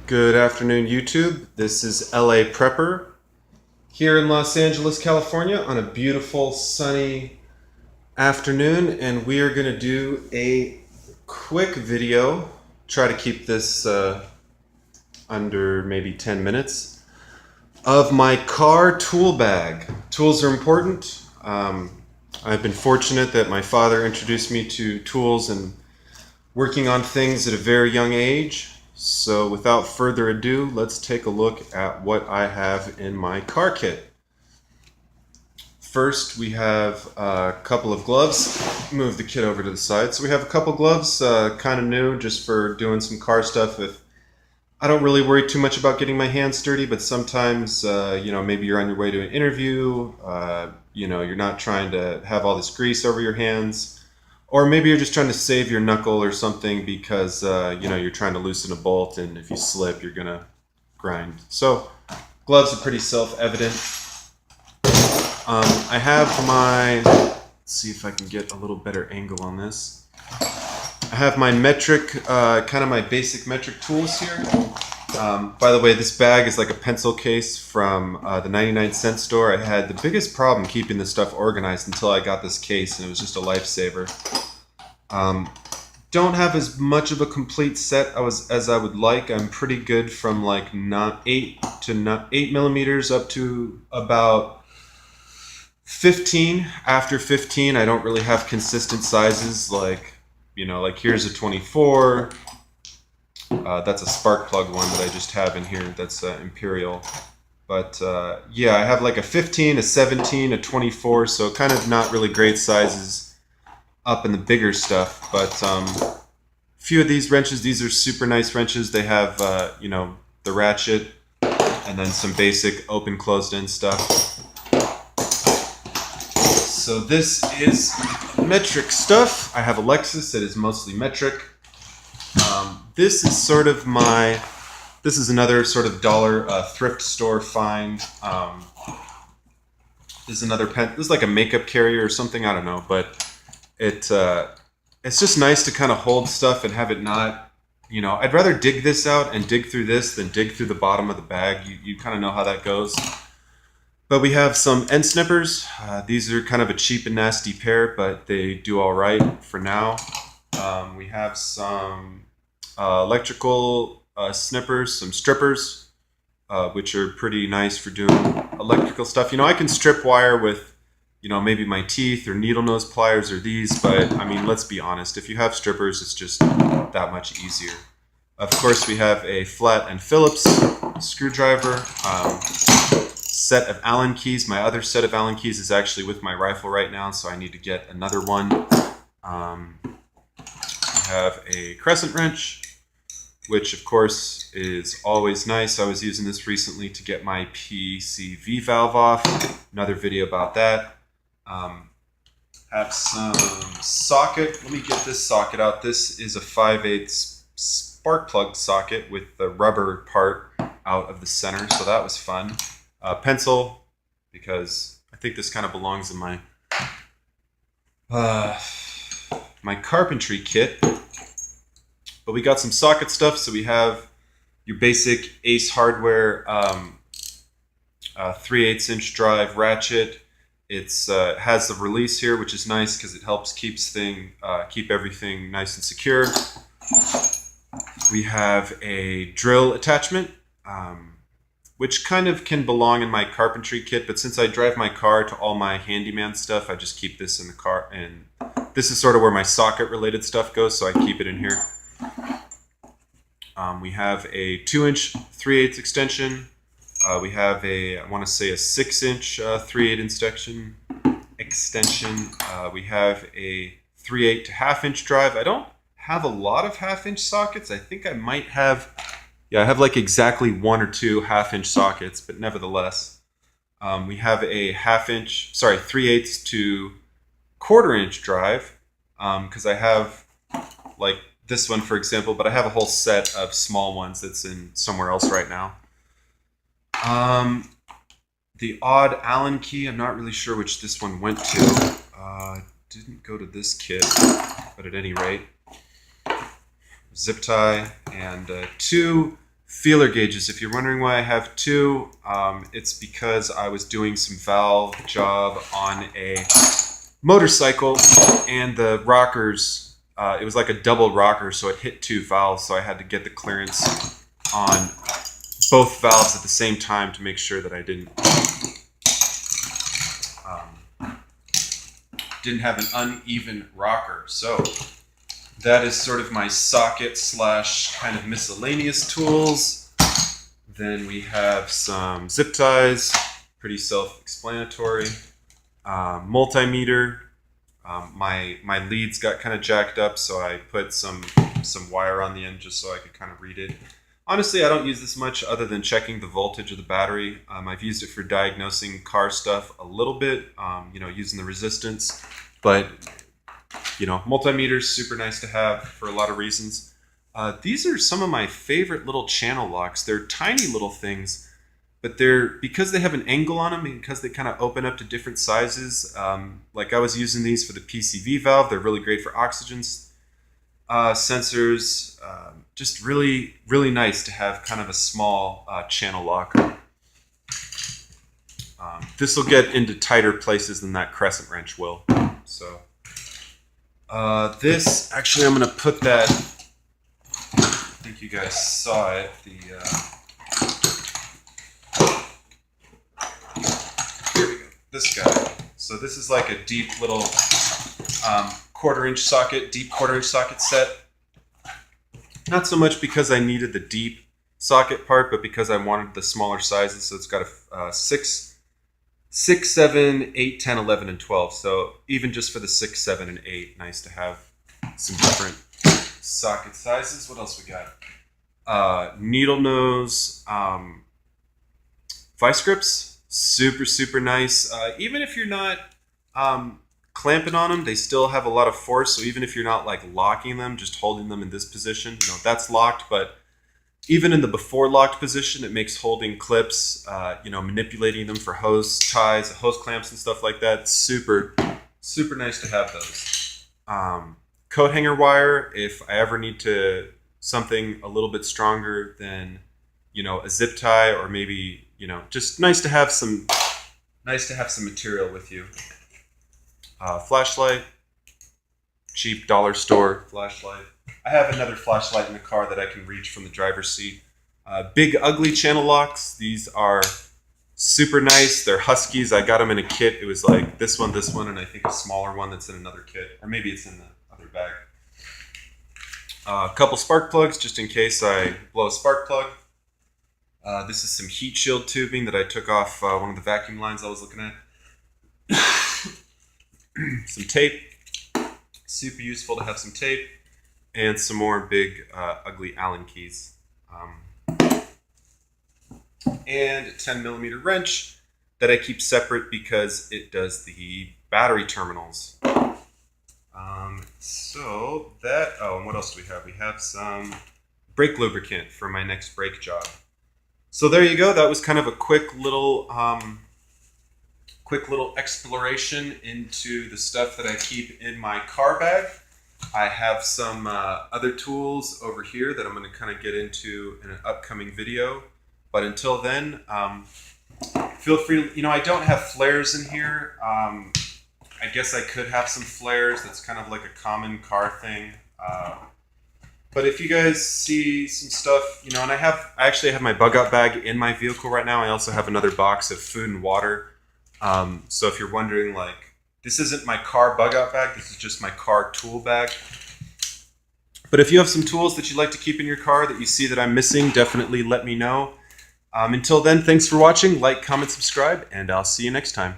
Good afternoon, YouTube. This is LA Prepper here in Los Angeles, California on a beautiful sunny afternoon, and we are going to do a quick video. Try to keep this under maybe 10 minutes of my car tool bag. Tools are important. I've been fortunate that my father introduced me to tools and working on things at a very young age. So without further ado, let's take a look at what I have in my car kit. First, we have a couple of gloves. Move the kit over to the side. So we have a couple gloves, kind of new, just for doing some car stuff. I don't really worry too much about getting my hands dirty, but sometimes, maybe you're on your way to an interview, you're not trying to have all this grease over your hands. Or maybe you're just trying to save your knuckle or something because, you're trying to loosen a bolt, and if you slip, you're going to grind. So gloves are pretty self-evident. I have let's see if I can get a little better angle on this. I have my metric, kind of my basic metric tools here. By the way, this bag is like a pencil case from the 99-cent store. I had the biggest problem keeping this stuff organized until I got this case, and it was just a lifesaver. Don't have as much of a complete set as I would like. I'm pretty good from like 8 millimeters up to about 15. After 15, I don't really have consistent sizes. Like here's a 24. That's a spark plug one that I just have in here. That's Imperial. But I have like a 15, a 17, a 24. So kind of not really great sizes up in the bigger stuff. But a few of these wrenches, these are super nice wrenches. They have, the ratchet and then some basic open, closed in stuff. So this is metric stuff. I have a Lexus that is mostly metric. This is another sort of dollar thrift store find. This is another pen. This is like a makeup carrier or something. I don't know, but it's just nice to kind of hold stuff and have it not. I'd rather dig this out and dig through this than dig through the bottom of the bag. You kind of know how that goes. But we have some end snippers. These are kind of a cheap and nasty pair, but they do all right for now. We have some electrical snippers, some strippers, which are pretty nice for doing electrical stuff. I can strip wire with, maybe my teeth or needle nose pliers or these, but I mean, let's be honest. If you have strippers, it's just that much easier. Of course, we have a flat and Phillips screwdriver, set of Allen keys. My other set of Allen keys is actually with my rifle right now, so I need to get another one. We have a crescent wrench, which of course is always nice. I was using this recently to get my PCV valve off. Another video about that. Have some socket. Let me get this socket out. This is a 5/8 spark plug socket with the rubber part out of the center, so that was fun. Pencil, because I think this kind of belongs in my my carpentry kit. But we got some socket stuff. So we have your basic Ace Hardware 3/8 inch drive ratchet. It has the release here, which is nice because it helps keep everything nice and secure. We have a drill attachment, which kind of can belong in my carpentry kit, but since I drive my car to all my handyman stuff, I just keep this in the car, and this is sort of where my socket related stuff goes, so I keep it in here. We have a 2-inch 3/8 extension. We have I want to say a 6-inch 3/8 extension. We have a 3/8 to 1/2 inch drive. I don't have a lot of 1/2 inch sockets. I think I might have, I have like exactly 1 or 2 1/2 inch sockets, but nevertheless. We have a 3/8 to 1/4 inch drive, because I have like this one, for example, but I have a whole set of small ones that's in somewhere else right now. The odd Allen key, I'm not really sure which this one went to. Didn't go to this kit, but at any rate. Zip tie, and 2 feeler gauges. If you're wondering why I have two, it's because I was doing some valve job on a motorcycle, and the rockers, it was like a double rocker, so it hit two valves, so I had to get the clearance on both valves at the same time to make sure that I didn't have an uneven rocker. So that is sort of my socket slash kind of miscellaneous tools. Then we have some zip ties, pretty self-explanatory. Multimeter. My leads got kind of jacked up, so I put some wire on the end just so I could kind of read it. Honestly, I don't use this much other than checking the voltage of the battery. I've used it for diagnosing car stuff a little bit, using the resistance. But, multimeter is super nice to have for a lot of reasons. These are some of my favorite little channel locks. They're tiny little things, but because they have an angle on them and because they kind of open up to different sizes. Like I was using these for the PCV valve. They're really great for oxygen sensors. Just really, really nice to have kind of a small channel lock. This will get into tighter places than that crescent wrench will. So this, actually, I'm going to put that, I think you guys saw it, here we go, this guy. So this is like a deep little quarter-inch socket set. Not so much because I needed the deep socket part, but because I wanted the smaller sizes. So it's got a 6, 7, 8, 10, 11, and 12. So even just for the 6, 7, and 8, nice to have some different socket sizes. What else we got? Needle nose vice grips. Super, super nice. Even if you're not clamping on them, they still have a lot of force. So even if you're not like locking them, just holding them in this position, that's locked. But even in the before locked position, it makes holding clips, manipulating them for hose ties, hose clamps and stuff like that, super, super nice to have those. Coat hanger wire, if I ever need something a little bit stronger than, a zip tie, or maybe, just nice to have some material with you. Flashlight, cheap dollar store flashlight. I have another flashlight in the car that I can reach from the driver's seat. Big Ugly channel locks. These are super nice. They're Huskies. I got them in a kit. It was like this one, and I think a smaller one that's in another kit. Or maybe it's in the other bag. A couple spark plugs just in case I blow a spark plug. This is some heat shield tubing that I took off one of the vacuum lines I was looking at. Some tape. Super useful to have some tape. And some more Big Ugly Allen keys. And a 10mm wrench that I keep separate because it does the battery terminals. And what else do we have? We have some brake lubricant for my next brake job. So there you go. That was kind of a quick little exploration into the stuff that I keep in my car bag. I have some other tools over here that I'm going to kind of get into in an upcoming video. But until then, feel free to, I don't have flares in here. I guess I could have some flares. That's kind of like a common car thing. But if you guys see some stuff, and I actually have my bug out bag in my vehicle right now. I also have another box of food and water. So if you're wondering, this isn't my car bug out bag, this is just my car tool bag. But if you have some tools that you'd like to keep in your car that you see that I'm missing, definitely let me know. Until then, thanks for watching, like, comment, subscribe, and I'll see you next time.